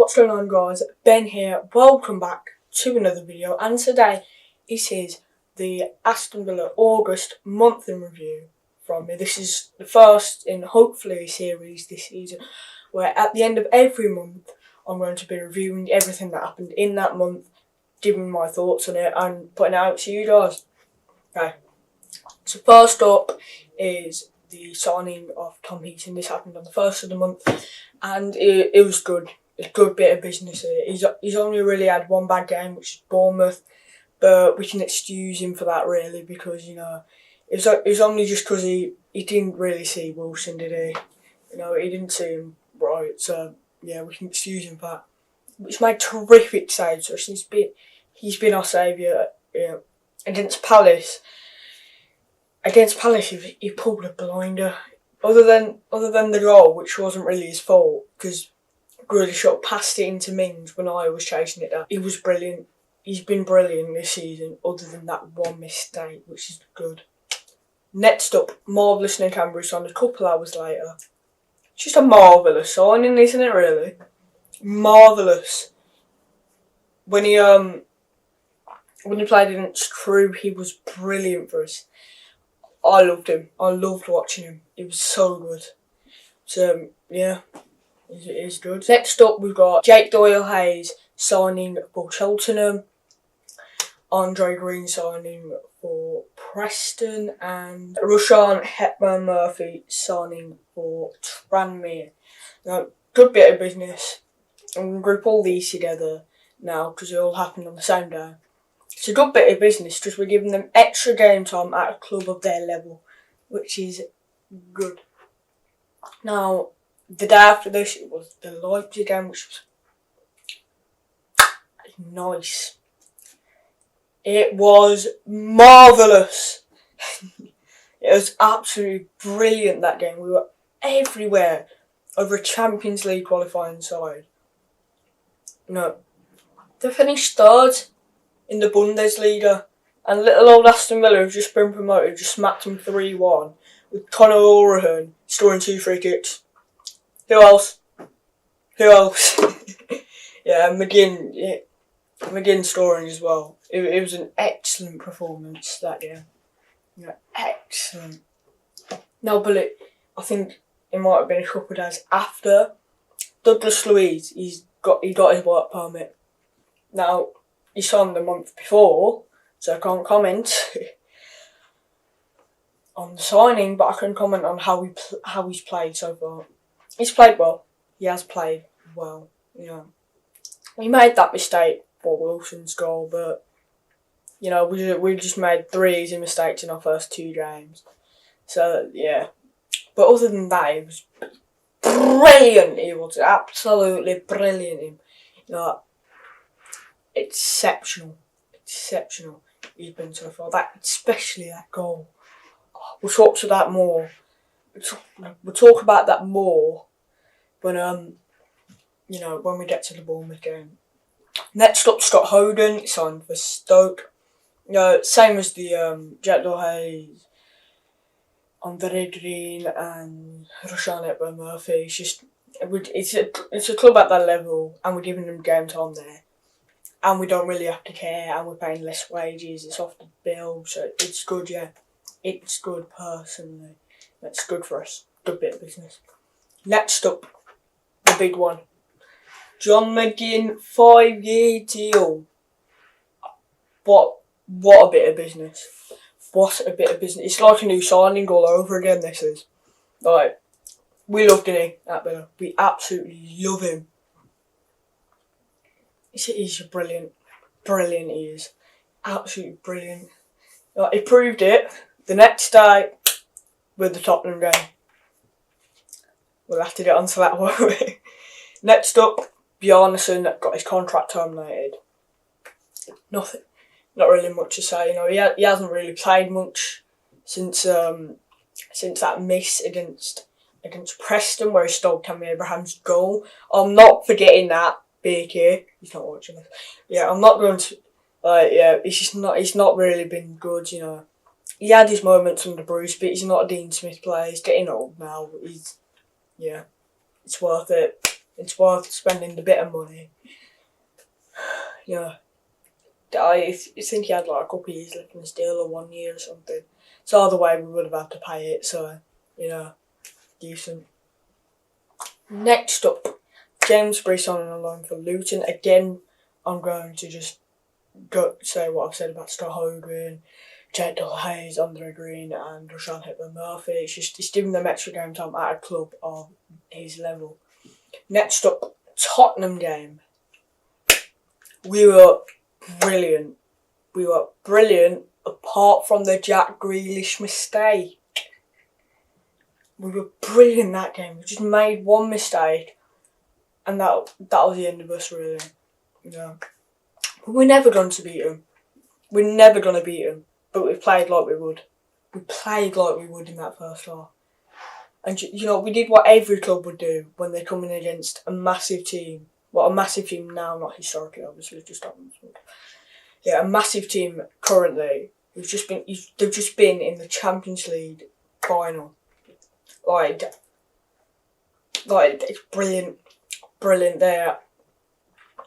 What's going on, guys? Ben here. Welcome back to another video, and today this is the Aston Villa August month in review from me. This is the first in hopefully a series this season where at the end of every month I'm going to be reviewing everything that happened in that month, giving my thoughts on it and putting it out to you guys. Okay, so first up is the signing of Tom Heaton. This happened on the 1st of the month and it was good. It's a good bit of business here. He's only really had one bad game, which is Bournemouth, but we can excuse him for that really because, you know, it was only just because he didn't really see Wilson, did he? You know, he didn't see him right, so yeah, we can excuse him for that. He's made terrific saves, so he's been our saviour. Yeah. Against Palace, he pulled a blinder. Other than the goal, which wasn't really his fault, because Grealish passed it into Mings when I was chasing it down. He was brilliant. He's been brilliant this season, other than that one mistake, which is good. Next up, marvellous Nick Ambrose on a couple hours later. It's just a marvellous signing, isn't it, really? Marvellous. When he played against Crewe, he was brilliant for us. I loved him. I loved watching him. He was so good. So, yeah, it is good. Next up, we've got Jake Doyle-Hayes signing for Cheltenham, Andre Green signing for Preston, and Rushan Hepburn-Murphy signing for Tranmere. Now, good bit of business. I'm going to group all these together now because they all happened on the same day. It's a good bit of business because we're giving them extra game time at a club of their level, which is good. Now, the day after this, it was the Leipzig game, which was nice. It was marvellous. It was absolutely brilliant, that game. We were everywhere over a Champions League qualifying side. No, they finished third in the Bundesliga, and little old Aston Villa, who've just been promoted, just smacked them 3-1 with Conor O'Reilly scoring 2 free kicks. Who else? Yeah, McGinn scoring as well. It was an excellent performance that game. Yeah, excellent. No, but I think it might have been a couple of days after Douglas Luiz. He got his work permit. Now, he signed the month before, so I can't comment on the signing, but I can comment on how he's played so far. He's played well. He has played well. You know, we made that mistake for Wilson's goal, but you know we just made 3 easy mistakes in our first 2 games. So yeah, but other than that, it was brilliant. He was absolutely brilliant. You know, exceptional he's been so far. Especially that goal. We'll talk to that more. We'll talk about that more when you know, when we get to the Bournemouth game. Next up, Scott Hogan signed for Stoke. You know, same as the Jake Doyle-Hayes, Andre Green and Rushan Hepburn-Murphy. It's a club at that level, and we're giving them game time there. And we don't really have to care, and we're paying less wages. It's off the bill, so it's good, yeah. It's good, personally. That's good for us. Good bit of business. Next up, the big one. John McGinn, 5-year deal. What a bit of business. What a bit of business. It's like a new signing all over again, this is. Like, we loved him at Villa. We absolutely love him. He's brilliant. Brilliant he is. Absolutely brilliant. He proved it the next day with the Tottenham game. We'll have to get onto that, won't we? Next up, Bjarnason got his contract terminated. Nothing. Not really much to say. You know, he hasn't really played much since that miss against Preston where he stole Tammy Abraham's goal. I'm not forgetting that. BK, he's not watching this. Yeah, I'm not going to. Yeah, he's not really been good. You know, he had his moments under Bruce, but he's not a Dean Smith player. He's getting old now. It's worth it. it's worth spending the bit of money. Yeah. I think he had like a couple of years left in his deal, or 1 year or something. So either way, we would have had to pay it, so, decent. Next up, James Brisson on loan for Luton. Again, I'm going to just say what I've said about Scott Hogan, Jake Hayes, Andre Green and Rashawn Hepburn-Murphy. It's giving them extra game time at a club of his level. Next up, Tottenham game. We were brilliant. Apart from the Jack Grealish mistake. We were brilliant that game. We just made one mistake and that was the end of us, really. But we're never going to beat them. But we played like we would. We played like we would in that first half. And, we did what every club would do when they're coming against a massive team. Well, a massive team now, not historically, obviously, just Tottenham. Yeah, a massive team currently. They've just been in the Champions League final. Like it's brilliant there.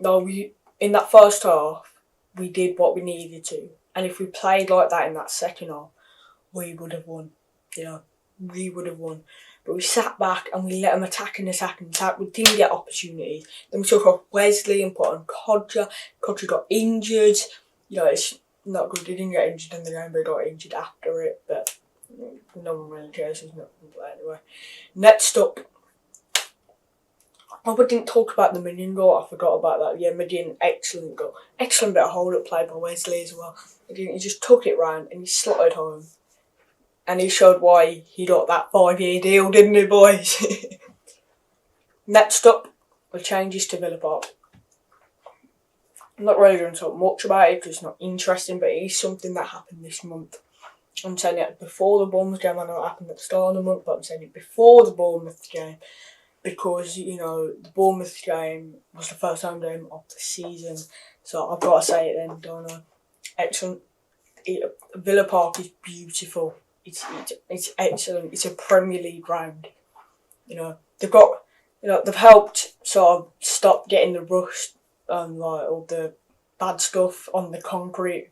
No, in that first half, we did what we needed to. And if we played like that in that second half, we would have won. We would have won. But we sat back and we let them attack. We didn't get opportunities. Then we took off Wesley and put on Kodja. Kodja got injured. It's not good. He didn't get injured in the game, but he got injured after it. But no one really cares. He's not going to play anyway. Next up, I didn't talk about the Minion goal. I forgot about that. Yeah, Minion, excellent goal. Excellent bit of hold-up play by Wesley as well. He just took it round and he slotted home. And he showed why he got that 5-year deal, didn't he, boys? Next up, the changes to Villa Park. I'm not really going to talk much about it because it's not interesting, but it is something that happened this month. I'm saying it before the Bournemouth game. I know it happened at the start of the month, but I'm saying it before the Bournemouth game because, the Bournemouth game was the first home game of the season. So I've got to say it then, don't I? Excellent. Villa Park is beautiful. It's excellent. It's a Premier League ground. They've got, they've helped sort of stop getting the rust and all the bad stuff on the concrete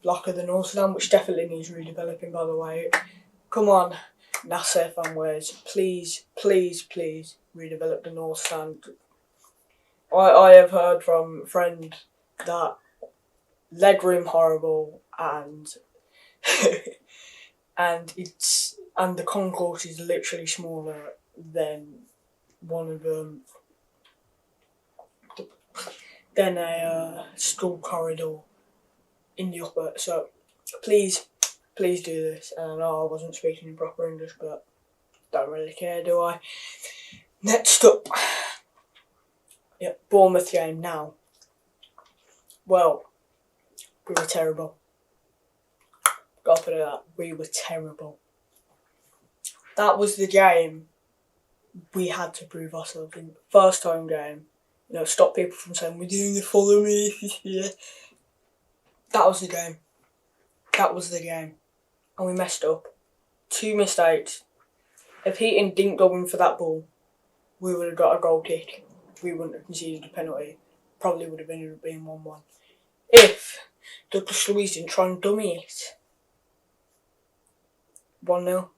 block of the North Stand, which definitely needs redeveloping, by the way. Come on, Nasser fanways, please redevelop the North Stand. I have heard from a friend that legroom horrible and and the concourse is literally smaller than one of them. Than a school corridor in the upper. So please do this. And I know I wasn't speaking in proper English, but don't really care, do I? Next up, Bournemouth game now. Well, we were terrible. Gotta put it that. We were terrible. That was the game we had to prove ourselves in. First home game. Stop people from saying, we're doing the follow me. Yeah. That was the game. And we messed up. 2 mistakes. If Heaton didn't go in for that ball, we would have got a goal kick. We wouldn't have conceded a penalty. Probably would have ended up being 1-1. If Douglas Luiz didn't try and dummy it. 1-0.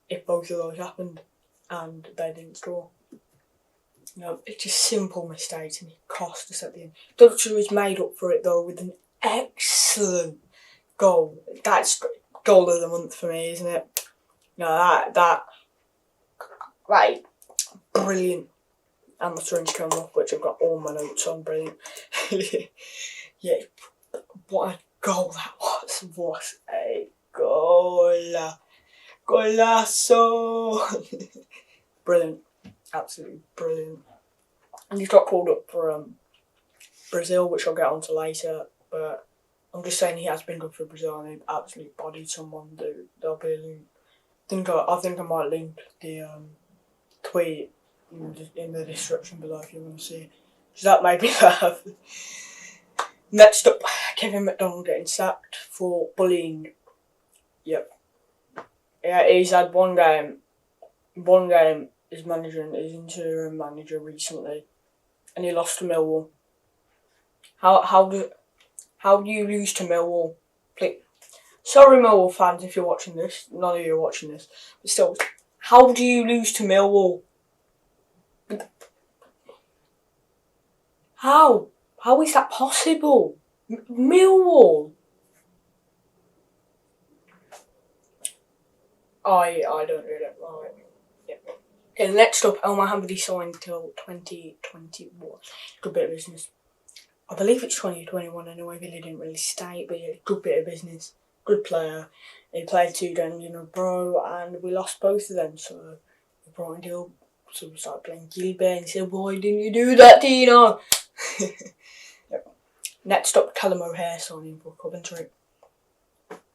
If both of those happened and they didn't score. It's just simple mistakes and it cost us at the end. Douglas Luiz made up for it though with an excellent goal. That's goal of the month for me, isn't it? That right, brilliant. And the syringe came off, which I've got all my notes on. Brilliant. Yeah, what a goal that was! What a goal! Golazo! Brilliant. Absolutely brilliant. And he's got called up for Brazil, which I'll get onto later, but I'm just saying he has been good for Brazil and he absolutely bodied someone. There'll be a link. I think I might link the tweet in the description below if you want to see it. So that made me laugh. Next up, Kevin McDonald getting sacked for bullying. Yep. Yeah, he's had one game as manager and his interim manager recently, and you lost to Millwall. How do you lose to Millwall? Please. Sorry, Millwall fans, if you're watching this. None of you are watching this, but still, how do you lose to Millwall? How? How is that possible? Millwall. I don't really know. Right. Yep. Okay, next up, El Mohammadi signed till 2021. Good bit of business. I believe it's 2021 anyway, Villa didn't really state, but yeah, good bit of business. Good player. He played 2 games in a row and we lost both of them, so we brought in Gil. So we started playing Gilbert and he said, "Why didn't you do that, Dino?" Yep. Next up, Callum O'Hare signing for Coventry.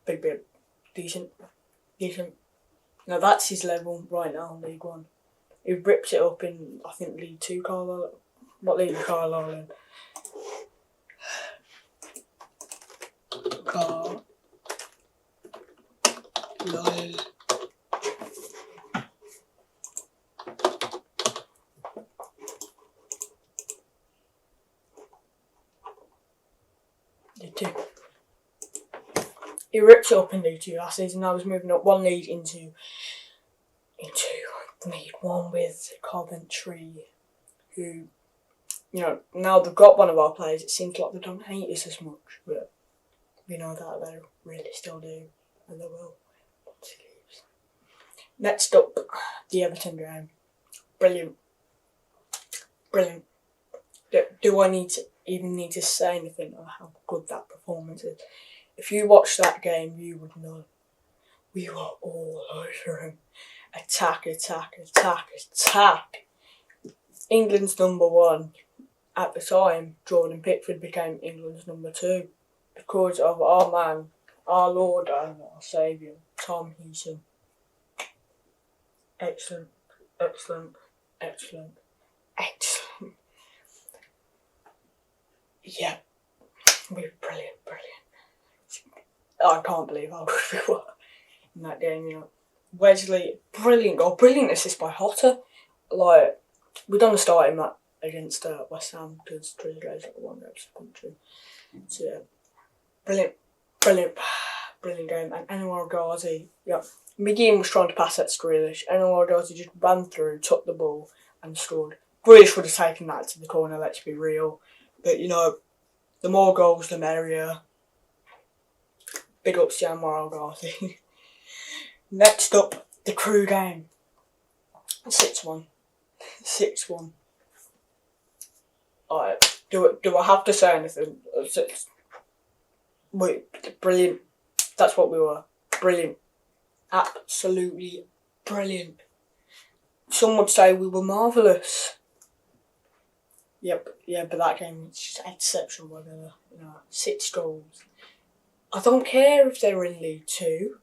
Big bit. Decent. Now that's his level right now in League 1. He rips it up in, I think, League 2, Carlisle. What league is Carlisle in? Carlisle. League 2. He rips it up in League 2 last season. I was moving up 1 league into League 1 with Coventry, who, you know, now they've got one of our players, it seems like they don't hate us as much, but we know that they really still do, and they will. Next up, the Everton game. Brilliant. Do I need to say anything on how good that performance is? If you watched that game, you would know. We were all over him. Attack. England's number 1. At the time, Jordan Pickford became England's number 2 because of our man, our Lord and our Saviour, Tom Heaton. Excellent. Yeah, we were brilliant. I can't believe how good we were in that game, you know. Wesley, brilliant goal, brilliant assist by Hotter. Like, we done the starting match against West Ham because 3 days at 1 reps of country. So yeah, brilliant game. And Anwar Ghazi, yeah, McGinn was trying to pass that to Grealish. Anwar Ghazi just ran through, took the ball and scored. Grealish would have taken that to the corner, let's be real. But you know, the more goals the merrier. Big ups to Anwar Ghazi. Next up, the Crew game. 6-1. Alright, do I have to say anything? Brilliant. That's what we were. Brilliant. Absolutely brilliant. Some would say we were marvellous. Yep, yeah, but that game was just exceptional. Whether, you know, 6 goals. I don't care if they were in League 2.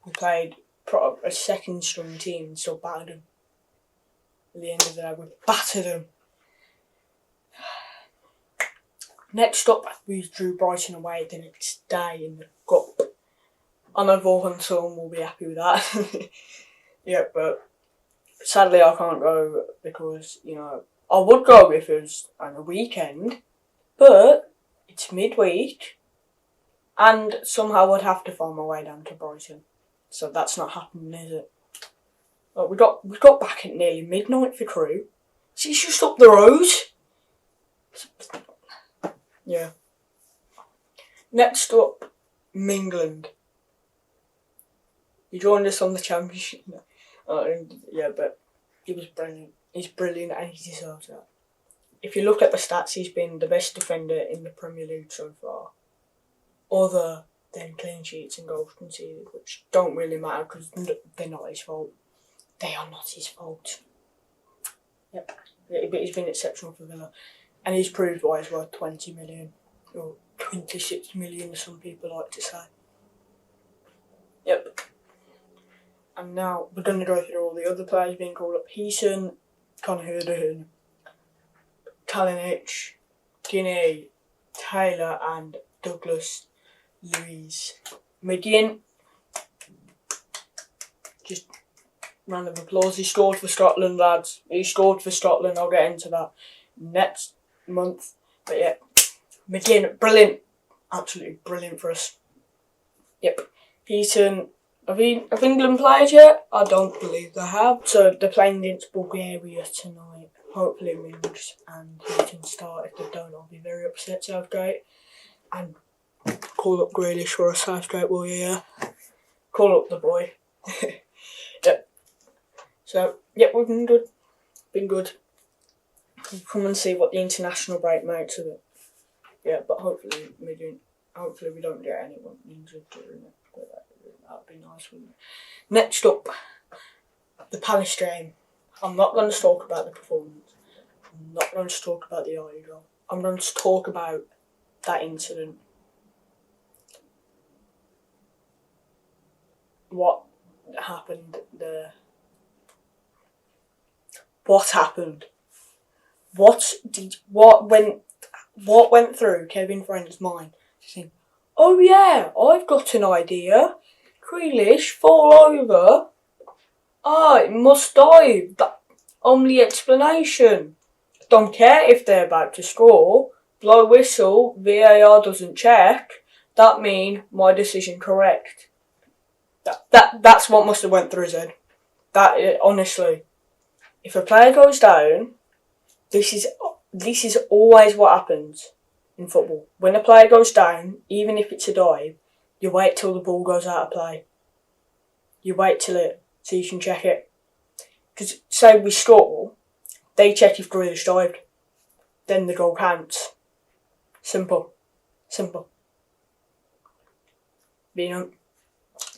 We played a second string team and still battered them. At the end of the day, we battered them. Next up, we drew Brighton away the next day in the cup. I know Wolverhampton will be happy with that. Yeah, but sadly I can't go because, you know, I would go if it was on a weekend, but it's midweek and somehow I'd have to find my way down to Brighton. So that's not happening, is it? But we got back at nearly midnight for Crew. So it's just up the road. Yeah. Next up, Mingland. He joined us on the championship. Yeah, but he was brilliant. He's brilliant and he deserves that. If you look at the stats, he's been the best defender in the Premier League so far. Other than clean sheets and goals conceded, which don't really matter because they're not his fault. They are not his fault. Yep. But he's been exceptional for Villa. And he's proved why he's worth 20 million. Or 26 million, as some people like to say. Yep. And now we're going to go through all the other players being called up. Heaton, Conor Hurden, Kalinic, Guinea, Taylor and Douglas Luiz. McGinn, just round of applause. He scored for Scotland, lads. He scored for Scotland. I'll get into that. Next month. But yeah, McGinn, brilliant, absolutely brilliant for us. Yep, Heaton. Have England played yet? I don't believe they have. So they're playing against Bulgaria tonight. Hopefully Mings and Heaton start. If they don't, I'll be very upset. Southgate. And call up Grealish for a Southgate, will you? Yeah. Call up the boy. Yep. So, yep, we've been good. Been good. We'll come and see what the international break makes of it. Yeah, but hopefully we don't get anyone injured during it. But that'd be nice, wouldn't it? Next up, the Palace game. I'm not going to talk about the performance. I'm not going to talk about the idol. I'm going to talk about that incident. What happened there? What happened? What went through Kevin Friend's mind? To think, oh yeah, I've got an idea. Grealish fall over. It must dive. That only explanation. Don't care if they're about to score. Blow whistle. VAR doesn't check. That mean my decision correct. That's what must have went through his head. Honestly, if a player goes down, this is always what happens in football. When a player goes down, even if it's a dive, you wait till the ball goes out of play. You wait till it so you can check it. Because say we score, they check if Grealish dived, then the goal counts. Simple.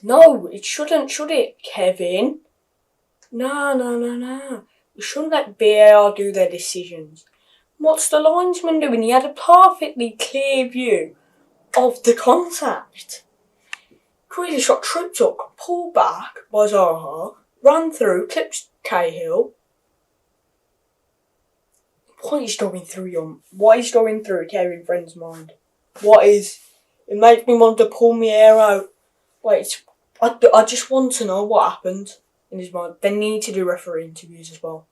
No, it shouldn't, should it, Kevin? No. We shouldn't let VAR do their decisions. What's the linesman doing? He had a perfectly clear view of the contact. Grealish got tripped up, got pulled back by Zaha, ran through, clipped Cahill. What is going through Kevin Friend's mind? It makes me want to pull my hair out. I just want to know what happened in his mind. They need to do referee interviews as well.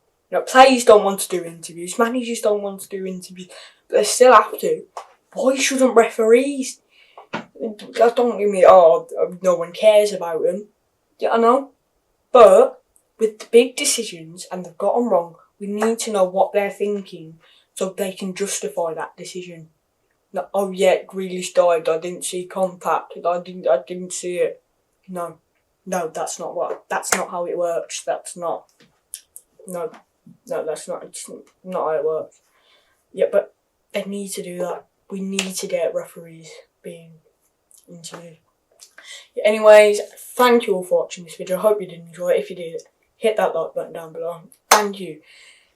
Players don't want to do interviews, managers don't want to do interviews, but they still have to. Why shouldn't referees? Don't give me, no one cares about them. Yeah, I know. But with the big decisions, and they've got them wrong, we need to know what they're thinking so they can justify that decision. No, oh yeah, Grealish dived, I didn't see contact, I didn't see it. No, that's not how it works. That's not how it works. Yeah, but they need to do that. We need to get referees being interviewed. Yeah, anyways, thank you all for watching this video. I hope you did enjoy it. If you did, hit that like button down below. Thank you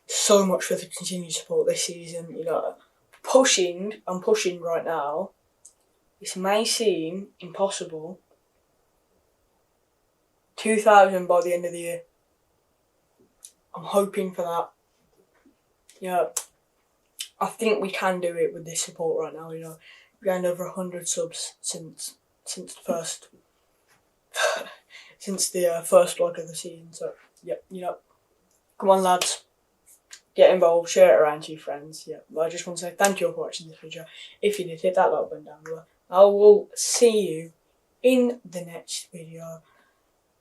so much for the continued support this season. I'm pushing right now. This may seem impossible. 2,000 by the end of the year. I'm hoping for that. Yeah, I think we can do it with this support right now. We're getting over 100 subs since the first first vlog of the season. So yeah, come on lads, get involved, share it around to your friends. Yeah, I just want to say thank you all for watching this video. If you did, hit that like button down below. I will see you in the next video,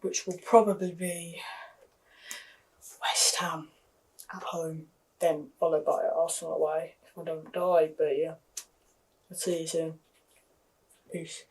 which will probably be West Ham at home, then followed by Arsenal away if I don't die. But yeah, I'll see you soon. Peace.